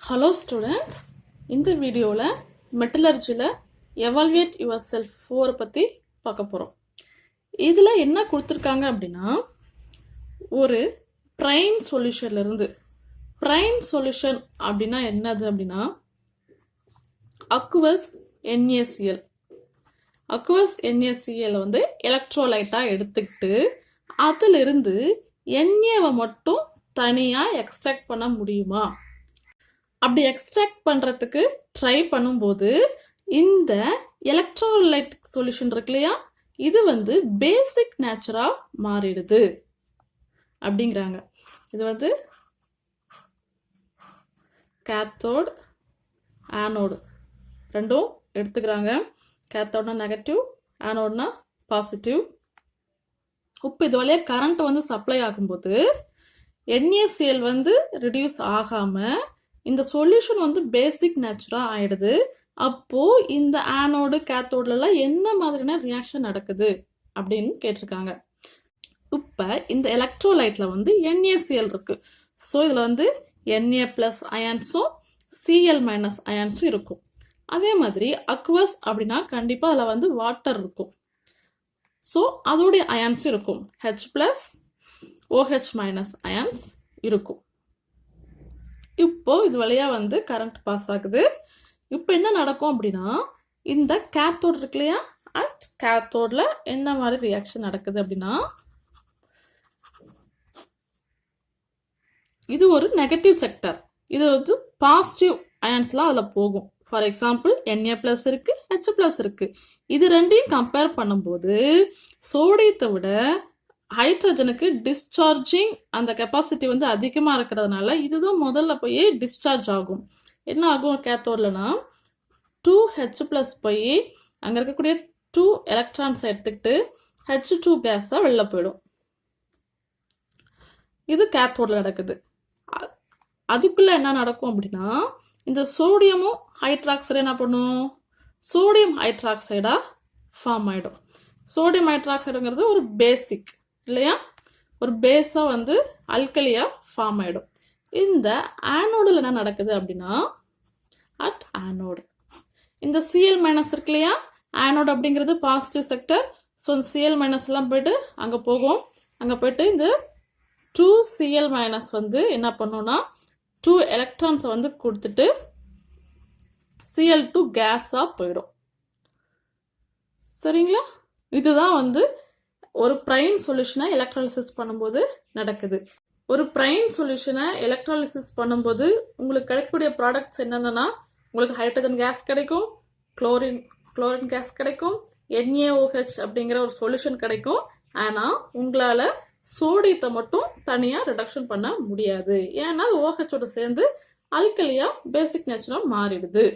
Hello students, இந்த வீடியோவில் மெட்டலர்ஜியில் evaluate your self 4 பற்றி பார்க்க போகிறோம். இதில் என்ன கொடுத்துருக்காங்க அப்படின்னா, ஒரு ப்ரைன் சொல்யூஷன்லேருந்து ப்ரைன் சொல்யூஷன் அப்படின்னா என்னது அப்படின்னா அக்வஸ் NaCl. அக்வஸ் NaCl வந்து எலக்ட்ரோலைட்டாக எடுத்துக்கிட்டு அதிலிருந்து Naவை மட்டும் தனியாக எக்ஸ்ட்ராக்ட் பண்ண முடியுமா? அப்படி எக்ஸ்ட்ராக்ட் பண்ணுறதுக்கு ட்ரை பண்ணும்போது இந்த எலக்ட்ரோலைட்டிக் சொல்யூஷன் இருக்கு இல்லையா, இது வந்து பேசிக் நேச்சராக மாறிடுது அப்படிங்கிறாங்க. இது வந்து கேத்தோட் ஆனோடு ரெண்டும் எடுத்துக்கிறாங்க. கேத்தோட்னா நெகட்டிவ், ஆனோட்னா பாசிட்டிவ். இப்போ இது வழியாக கரண்ட் வந்து சப்ளை ஆகும்போது NaCl வந்து ரிடியூஸ் ஆகாமல் இந்த சொல்யூஷன் வந்து பேசிக் நேச்சுராக ஆயிடுது. அப்போ இந்த ஆனோடு கேத்தோட்லாம் என்ன மாதிரியான ரியாக்ஷன் நடக்குது அப்படின்னு கேட்டிருக்காங்க. இப்போ இந்த எலக்ட்ரோலைட்ல வந்து NaCl இருக்கு. ஸோ இதில் வந்து Na ப்ளஸ் அயான்ஸும் Cl மைனஸ் அயான்ஸும் இருக்கும். அதே மாதிரி அக்வஸ் அப்படின்னா கண்டிப்பாக அதில் வந்து வாட்டர் இருக்கும். ஸோ அதோடைய அயான்ஸும் இருக்கும். H plus OH minus ions இருக்கும். இப்போ இது வழியாக வந்து கரண்ட் பாஸ் ஆகுது. இப்போ என்ன நடக்கும் அப்படின்னா, இந்த கேத்தோட் இருக்கு இல்லையா, அட் கேத்தோடில் என்ன மாதிரி ரியாக்ஷன் நடக்குது அப்படின்னா, இது ஒரு நெகட்டிவ் செக்டர். இது வந்து பாசிட்டிவ் அயான்ஸ்லாம் அதில் போகும். ஃபார் எக்ஸாம்பிள் Na ப்ளஸ் இருக்கு, H ப்ளஸ் இருக்கு. இது ரெண்டையும் கம்பேர் பண்ணும்போது சோடியத்தை விட ஹைட்ரஜனுக்கு டிஸ்சார்ஜிங் அந்த கெப்பாசிட்டி வந்து அதிகமாக இருக்கிறதுனால இதுதான் முதல்ல போய் டிஸ்சார்ஜ் ஆகும். என்ன ஆகும் கேத்தோட்லனா 2H ப்ளஸ் போய் அங்கே இருக்கக்கூடிய 2 எலக்ட்ரான்ஸை எடுத்துக்கிட்டு H2 கேஸாக வெளில போயிடும். இது கேத்தோடில் நடக்குது. அதுக்குள்ளே என்ன நடக்கும் அப்படின்னா, இந்த சோடியமும் ஹைட்ராக்சைடு என்ன பண்ணும், சோடியம் ஹைட்ராக்சைடாக ஃபார்ம் ஆகிடும். சோடியம் ஹைட்ராக்சைடுங்கிறது ஒரு பேசிக் இல்லையா, ஒரு பேஸாக வந்து அல்கலியாக ஃபார்ம் ஆகிடும். இந்த ஆனோடில் என்ன நடக்குது அப்படின்னா, அட் ஆனோடு இந்த Cl மைனஸ் இருக்கு இல்லையா, ஆனோடு அப்படிங்கிறது பாசிட்டிவ் செக்டர். ஸோ இந்த Cl மைனஸ் எல்லாம் போயிட்டு அங்கே போகும். அங்கே போயிட்டு இந்த 2Cl மைனஸ் வந்து என்ன பண்ணுன்னா 2 எலக்ட்ரான்ஸை வந்து கொடுத்துட்டு Cl2 கேஸாக போயிடும். சரிங்களா? இதுதான் வந்து ஒரு ப்ரைன் சொல்யூஷனை எலக்ட்ராலிசிஸ் பண்ணும்போது நடக்குது. ஒரு ப்ரைன் சொல்யூஷனை எலக்ட்ராலிசிஸ் பண்ணும்போது உங்களுக்கு கிடைக்கக்கூடிய ப்ராடக்ட்ஸ் என்னென்னா, உங்களுக்கு ஹைட்ரஜன் கேஸ் கிடைக்கும், குளோரின் கேஸ் கிடைக்கும், NaOH அப்படிங்கிற ஒரு சொல்யூஷன் கிடைக்கும். ஆனால் உங்களால் சோடியத்தை மட்டும் தனியாக ரிடக்ஷன் பண்ண முடியாது. ஏன்னா அது OH சேர்ந்து அல்கலியா பேசிக் நேச்சராக மாறிடுது.